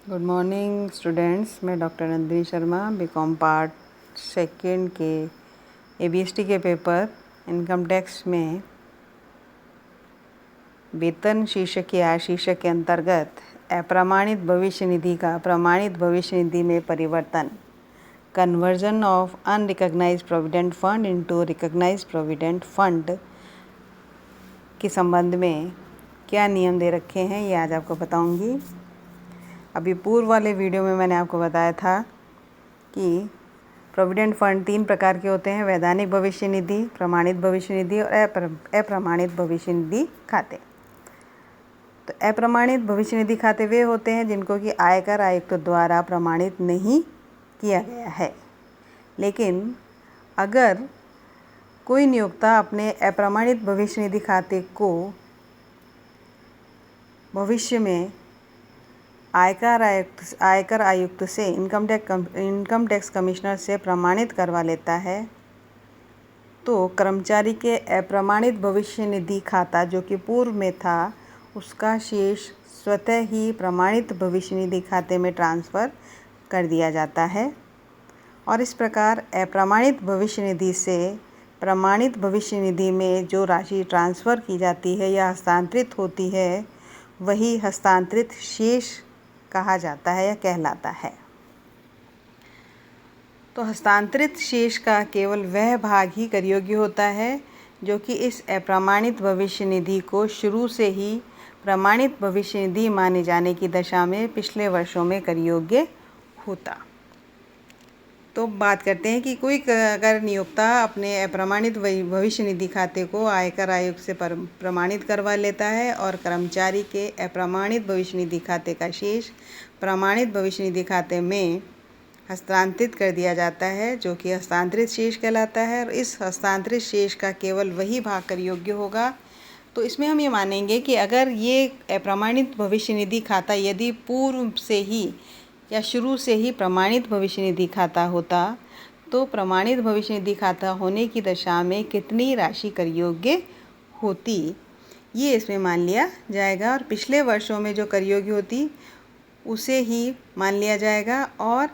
Good morning students. मैं doctor Nandini Sharma, BCom part second के ABST के पेपर इनकम टैक्स में वेतन शीर्षक के आय शीर्षक के अंतर्गत अप्रमाणित भविष्य निधि का प्रमाणित भविष्य निधि में परिवर्तन, conversion of unrecognised provident fund into recognised provident fund के संबंध में क्या नियम दे रखे हैं, ये आज आपको बताऊंगी। अभी पूर्व वाले वीडियो में मैंने आपको बताया था कि प्रोविडेंट फंड 3 प्रकार के होते हैं: वैधानिक भविष्य निधि, प्रमाणित भविष्य निधि और अप्रमाणित भविष्य निधि खाते। तो अप्रमाणित भविष्य निधि खाते वे होते हैं जिनको कि आयकर आयुक्त द्वारा प्रमाणित नहीं किया गया है, लेकिन अगर कोई नियोक्ता अपने अप्रमाणित भविष्य निधि खाते को भविष्य में आयकर आयुक्त से इनकम टैक्स कमिश्नर से प्रमाणित करवा लेता है, तो कर्मचारी के अप्रमाणित भविष्य निधि खाता जो कि पूर्व में था, उसका शेष स्वतः ही प्रमाणित भविष्य निधि खाते में ट्रांसफ़र कर दिया जाता है। और इस प्रकार अप्रमाणित भविष्य निधि से प्रमाणित भविष्य निधि में जो राशि ट्रांसफ़र की जाती है या हस्तांतरित होती है, वही हस्तांतरित शेष कहा जाता है या कहलाता है। तो हस्तांतरित शेष का केवल वह भाग ही कर योग्य होता है जो कि इस अप्रमाणित भविष्य निधि को शुरू से ही प्रमाणित भविष्य निधि माने जाने की दशा में पिछले वर्षों में कर योग्य होता। तो बात करते हैं कि कोई अगर नियोक्ता अपने अप्रमाणित भविष्य निधि खाते को आयकर आयुक्त से प्रमाणित करवा लेता है और कर्मचारी के अप्रमाणित भविष्य निधि खाते का शेष प्रमाणित भविष्य निधि खाते में हस्तांतरित कर दिया जाता है, जो कि हस्तांतरित शेष कहलाता है। और इस हस्तांतरित शेष का केवल वही भाग कर योग्य होगा। तो इसमें हम ये मानेंगे कि अगर ये अप्रमाणित भविष्य निधि खाता यदि पूर्व से ही या शुरू से ही प्रमाणित भविष्य निधि खाता होता, तो प्रमाणित भविष्य निधि खाता होने की दशा में कितनी राशि कर योग्य होती, ये इसमें मान लिया जाएगा। और पिछले वर्षों में जो कर योग्य होती उसे ही मान लिया जाएगा, और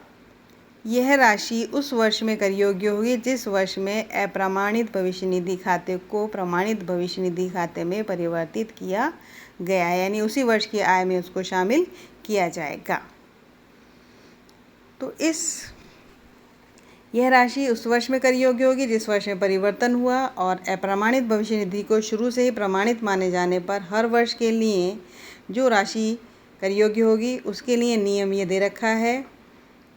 यह राशि उस वर्ष में कर योग्य होगी जिस वर्ष में अप्रमाणित भविष्य निधि खाते को प्रमाणित भविष्य निधि खाते में परिवर्तित किया गया, यानी उसी वर्ष की आय में उसको शामिल किया जाएगा। तो यह राशि उस वर्ष में कर योग्य होगी जिस वर्ष में परिवर्तन हुआ, और अप्रमाणित भविष्य निधि को शुरू से ही प्रमाणित माने जाने पर हर वर्ष के लिए जो राशि कर योग्य होगी उसके लिए नियम ये दे रखा है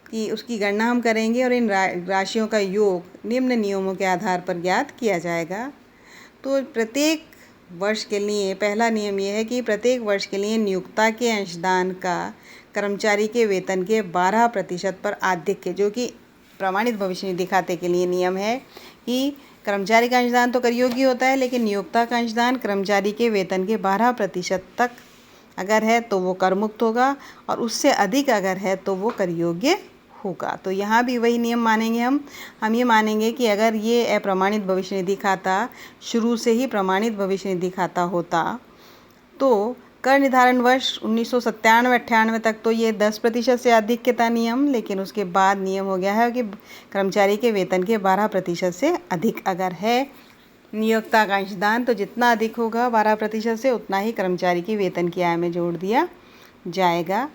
कि उसकी गणना हम करेंगे और इन राशियों का योग निम्न नियमों के आधार पर ज्ञात किया जाएगा। तो प्रत्येक वर्ष के लिए पहला नियम यह है कि प्रत्येक वर्ष के लिए नियोक्ता के अंशदान का कर्मचारी के वेतन के 12% पर आधिक्य, जो कि प्रमाणित भविष्य निधि खाते के लिए नियम है कि कर्मचारी का अंशदान तो कर योग्य होता है, लेकिन नियोक्ता का अंशदान कर्मचारी के वेतन के 12% तक अगर है तो वो कर मुक्त होगा, और उससे अधिक अगर है तो वो कर योग्य होगा। तो यहाँ भी वही नियम मानेंगे हम ये मानेंगे कि अगर ये अप्रमाणित भविष्य निधि खाता शुरू से ही प्रमाणित भविष्य निधि खाता होता, तो कर निर्धारण वर्ष 1997-98 तक तो ये 10% से अधिक के था नियम, लेकिन उसके बाद नियम हो गया है कि कर्मचारी के वेतन के 12% से अधिक अगर है नियोक्ता का अंशदान, तो जितना अधिक होगा 12% से उतना ही कर्मचारी की वेतन की आय में जोड़ दिया जाएगा।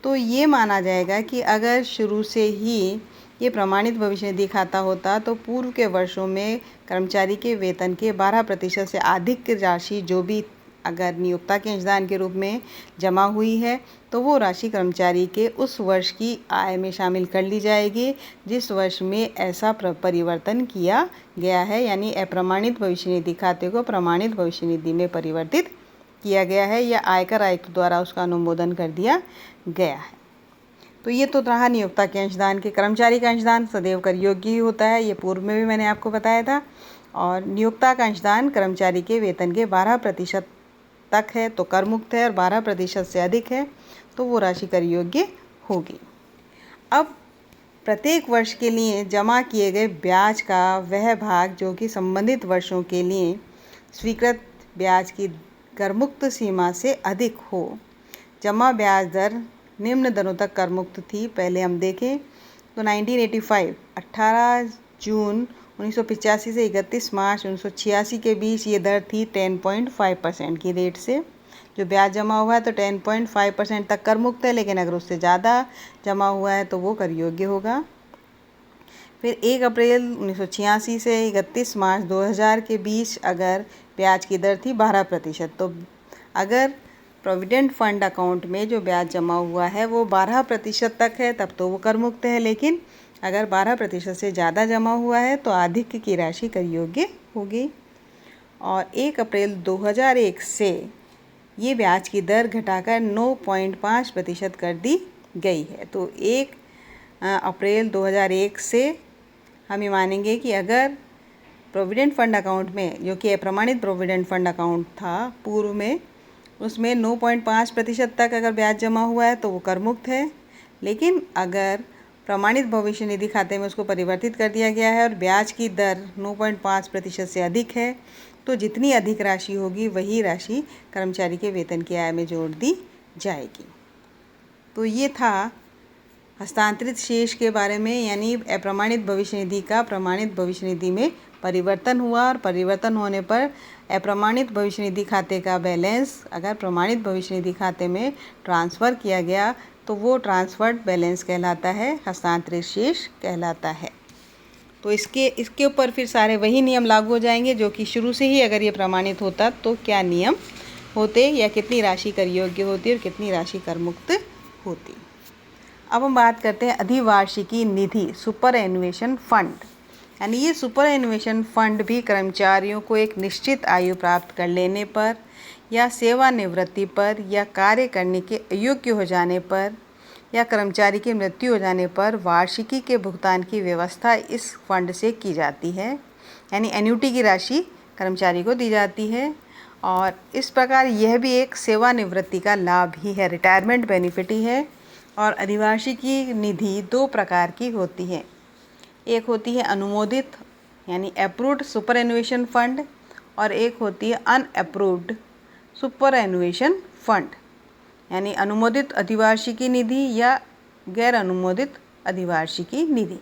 तो ये माना जाएगा कि अगर शुरू से ही ये प्रमाणित भविष्य निधि खाता होता तो पूर्व के वर्षों में कर्मचारी के वेतन के 12% से अधिक की राशि जो भी अगर नियोक्ता के अंशदान के रूप में जमा हुई है, तो वो राशि कर्मचारी के उस वर्ष की आय में शामिल कर ली जाएगी जिस वर्ष में ऐसा परिवर्तन किया गया है, यानी अप्रमाणित भविष्य निधि खाते को प्रमाणित भविष्य निधि में परिवर्तित किया गया है या आयकर आयुक्त द्वारा उसका अनुमोदन कर दिया गया है। तो ये तो रहा नियोक्ता के अंशदान के। कर्मचारी का अंशदान सदैव कर योग्य ही होता है, ये पूर्व में भी मैंने आपको बताया था। और नियोक्ता का अंशदान कर्मचारी के वेतन के 12% तक है तो कर मुक्त है, और 12% से अधिक है तो वो राशि कर योग्य होगी। अब प्रत्येक वर्ष के लिए जमा किए गए ब्याज का वह भाग जो कि संबंधित वर्षों के लिए स्वीकृत ब्याज की कर मुक्त सीमा से अधिक हो, जमा ब्याज दर निम्न दरों तक कर मुक्त थी। पहले हम देखें तो 1985 18 जून 1985 से 31 मार्च 1986 के बीच ये दर थी 10.5% की रेट से। जो ब्याज जमा हुआ है तो 10.5% तक कर मुक्त है, लेकिन अगर उससे ज़्यादा जमा हुआ है तो वो कर योग्य होगा। फिर 1 अप्रैल 1986 से 31 मार्च 2000 के बीच अगर ब्याज की दर थी 12%, तो अगर प्रोविडेंट फंड अकाउंट में जो ब्याज जमा हुआ है वो 12% तक है तब तो वो कर मुक्त है, लेकिन अगर 12% से ज़्यादा जमा हुआ है तो अधिक की राशि कर योग्य होगी। और 1 अप्रैल 2001 से ये ब्याज की दर घटाकर 9.5% कर दी गई है। तो 1 अप्रैल 2001 से हम ये मानेंगे कि अगर प्रोविडेंट फंड अकाउंट में, जो कि अप्रमाणित प्रोविडेंट फंड अकाउंट था पूर्व में, उसमें 9.5% तक अगर ब्याज जमा हुआ है तो वो कर मुक्त है, लेकिन अगर प्रमाणित भविष्य निधि खाते में उसको परिवर्तित कर दिया गया है और ब्याज की दर 9.5% से अधिक है तो जितनी अधिक राशि होगी वही राशि कर्मचारी के वेतन की आय में जोड़ दी जाएगी। तो ये था हस्तांतरित शेष के बारे में, यानी अप्रमाणित भविष्य निधि का प्रमाणित भविष्य निधि में परिवर्तन हुआ और परिवर्तन होने पर अप्रमाणित भविष्य निधि खाते का बैलेंस अगर प्रमाणित भविष्य निधि खाते में ट्रांसफ़र किया गया तो वो ट्रांसफर्ड बैलेंस कहलाता है, हस्तांतरित शेष कहलाता है। तो इसके ऊपर फिर सारे वही नियम लागू हो जाएंगे जो कि शुरू से ही अगर ये प्रमाणित होता तो क्या नियम होते या कितनी राशि कर योग्य होती और कितनी राशि कर मुक्त होती। अब हम बात करते हैं अधिवार्षिकी निधि, सुपर एनुएशन फंड। यानी ये सुपर एनुएशन फंड भी कर्मचारियों को एक निश्चित आयु प्राप्त कर लेने पर या सेवानिवृत्ति पर या कार्य करने के अयोग्य हो जाने पर या कर्मचारी की मृत्यु हो जाने पर वार्षिकी के भुगतान की व्यवस्था इस फंड से की जाती है। यानी एन्युटी की राशि कर्मचारी को दी जाती है और इस प्रकार यह भी एक सेवानिवृत्ति का लाभ ही है, रिटायरमेंट बेनिफिट ही है। और अधिवार्षिकी निधि 2 प्रकार की होती है। एक होती है अनुमोदित यानी अप्रूव्ड सुपर एनुएशन फंड और एक होती है अनअप्रूव्ड सुपर एनुएशन फंड, यानी अनुमोदित अधिवार्षिकी निधि या गैर अनुमोदित अधिवार्षिकी निधि।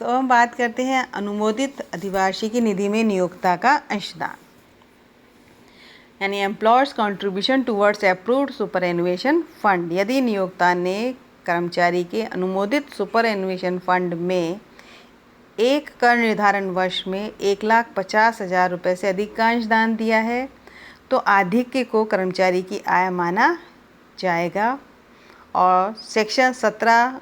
तो हम बात करते हैं अनुमोदित अधिवार्षिकी निधि में नियोक्ता का अंशदान, यानी employer's contribution towards approved superannuation fund. यदि नियोक्ता ने कर्मचारी के अनुमोदित सुपर एनुएशन फंड में एक कर निर्धारण वर्ष में 1,50,000 रुपये से अधिक का अंशदान दिया है तो आधिक्य को कर्मचारी की आय माना जाएगा और सेक्शन 17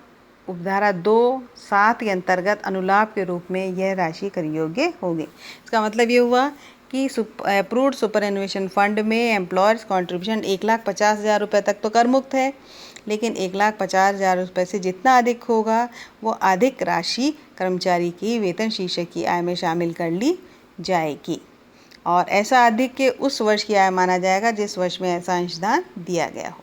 उपधारा 2(7) के अंतर्गत अनुलाभ के रूप में यह राशि कर योग्य होगी। इसका मतलब ये हुआ कि अप्रूव्ड सुपर एनुएशन फंड में एम्प्लॉयर्स कंट्रीब्यूशन 1,50,000 रुपये तक तो कर मुक्त है, लेकिन 1,50,000 रुपये से जितना अधिक होगा वो अधिक राशि कर्मचारी की वेतन शीर्षक की आय में शामिल कर ली जाएगी और ऐसा अधिक के उस वर्ष की आय माना जाएगा जिस वर्ष में ऐसा अंशदान दिया गया हो।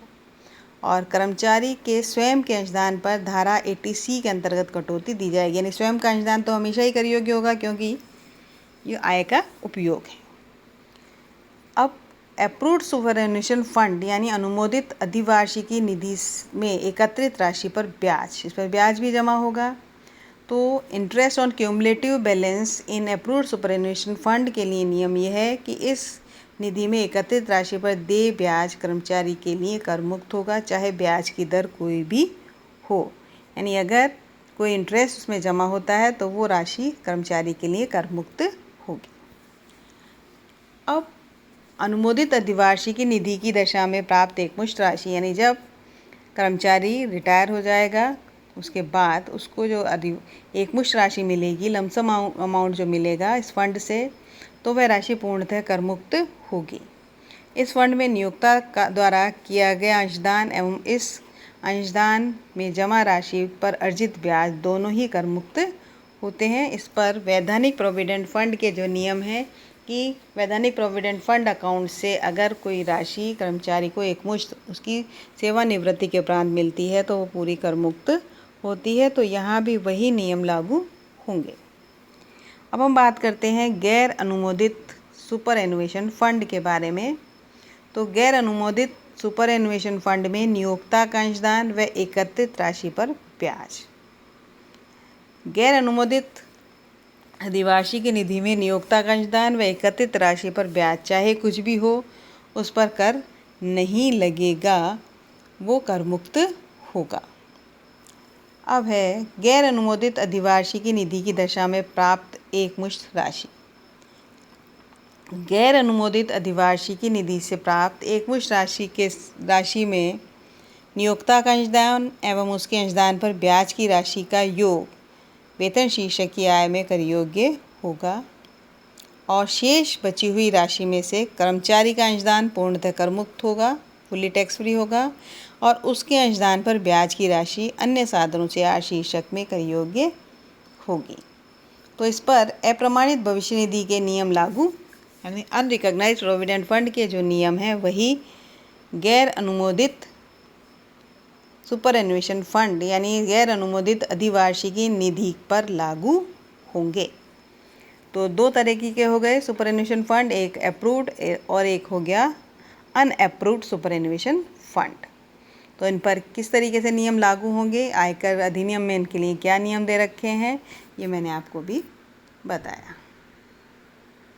और कर्मचारी के स्वयं के अंशदान पर धारा 80C के अंतर्गत कटौती दी जाएगी, यानी स्वयं का अंशदान तो हमेशा ही कर योग्य होगा क्योंकि ये आय का उपयोग है। अब अप्रूव्ड सुपर एनुएशन फंड यानी अनुमोदित अधिवार्षिकी निधि में एकत्रित राशि पर ब्याज, इस पर ब्याज भी जमा होगा। तो interest on cumulative balance in approved superannuation fund के लिए नियम यह है कि इस निधि में एकत्रित राशि पर देय ब्याज कर्मचारी के लिए कर मुक्त होगा, चाहे ब्याज की दर कोई भी हो। यानी अगर कोई इंटरेस्ट उसमें जमा होता है तो वो राशि कर्मचारी के लिए कर मुक्त होगी। अब अनुमोदित अधिवार्षिकी निधि की दशा में प्राप्त एकमुश्त राशि, यानी जब कर्मचारी रिटायर हो जाएगा उसके बाद उसको जो एकमुश्त राशि मिलेगी, लमसम अमाउंट जो मिलेगा इस फंड से, तो वह राशि पूर्णतः कर मुक्त होगी। इस फंड में नियोक्ता द्वारा किया गया अंशदान एवं इस अंशदान में जमा राशि पर अर्जित ब्याज दोनों ही कर मुक्त होते हैं। इस पर वैधानिक प्रोविडेंट फंड के जो नियम हैं कि वैधानिक प्रोविडेंट फंड अकाउंट से अगर कोई राशि कर्मचारी को एकमुश्त उसकी सेवानिवृत्ति के उपरांत मिलती है तो वो पूरी कर मुक्त होती है। तो यहाँ भी वही नियम लागू होंगे। अब हम बात करते हैं गैर अनुमोदित सुपर एनुएशन फंड के बारे में। तो गैर अनुमोदित सुपर एनुएशन फंड में नियोक्ता का अंशदान व एकत्रित राशि पर ब्याज। गैर अनुमोदित अधिवार्षिक निधि में नियोक्ता का अंशदान व एकत्रित राशि पर ब्याज, चाहे कुछ भी हो, उस पर कर नहीं लगेगा, वो कर मुक्त होगा। अब है गैर अनुमोदित अधिवार्षिक निधि की दशा में प्राप्त एकमुश्त राशि। गैर अनुमोदित अधिवार्षिक निधि से प्राप्त एकमुश्त राशि में नियोक्ता का अंशदान एवं उसके अंशदान पर ब्याज की राशि का योग वेतन शीर्षक की आय में कर योग्य होगा और शेष बची हुई राशि में से कर्मचारी का अंशदान पूर्णतः कर मुक्त होगा, फुली टैक्स फ्री होगा और उसके अंशदान पर ब्याज की राशि अन्य साधनों से आय शीर्षक में कर योग्य होगी। तो इस पर अप्रमाणित भविष्य निधि के नियम लागू, यानी अनरिकॉग्नाइज्ड प्रोविडेंट फंड के जो नियम हैं वही गैर अनुमोदित सुपर एनुएशन फंड यानी गैर अनुमोदित अधिवार्षिकी निधि पर लागू होंगे। तो दो तरीके के हो गए सुपर एनुएशन फंड, एक अप्रूव्ड और एक हो गया अनअप्रूव्ड सुपर एनुएशन फंड। तो इन पर किस तरीके से नियम लागू होंगे, आयकर अधिनियम में इनके लिए क्या नियम दे रखे हैं, ये मैंने आपको भी बताया।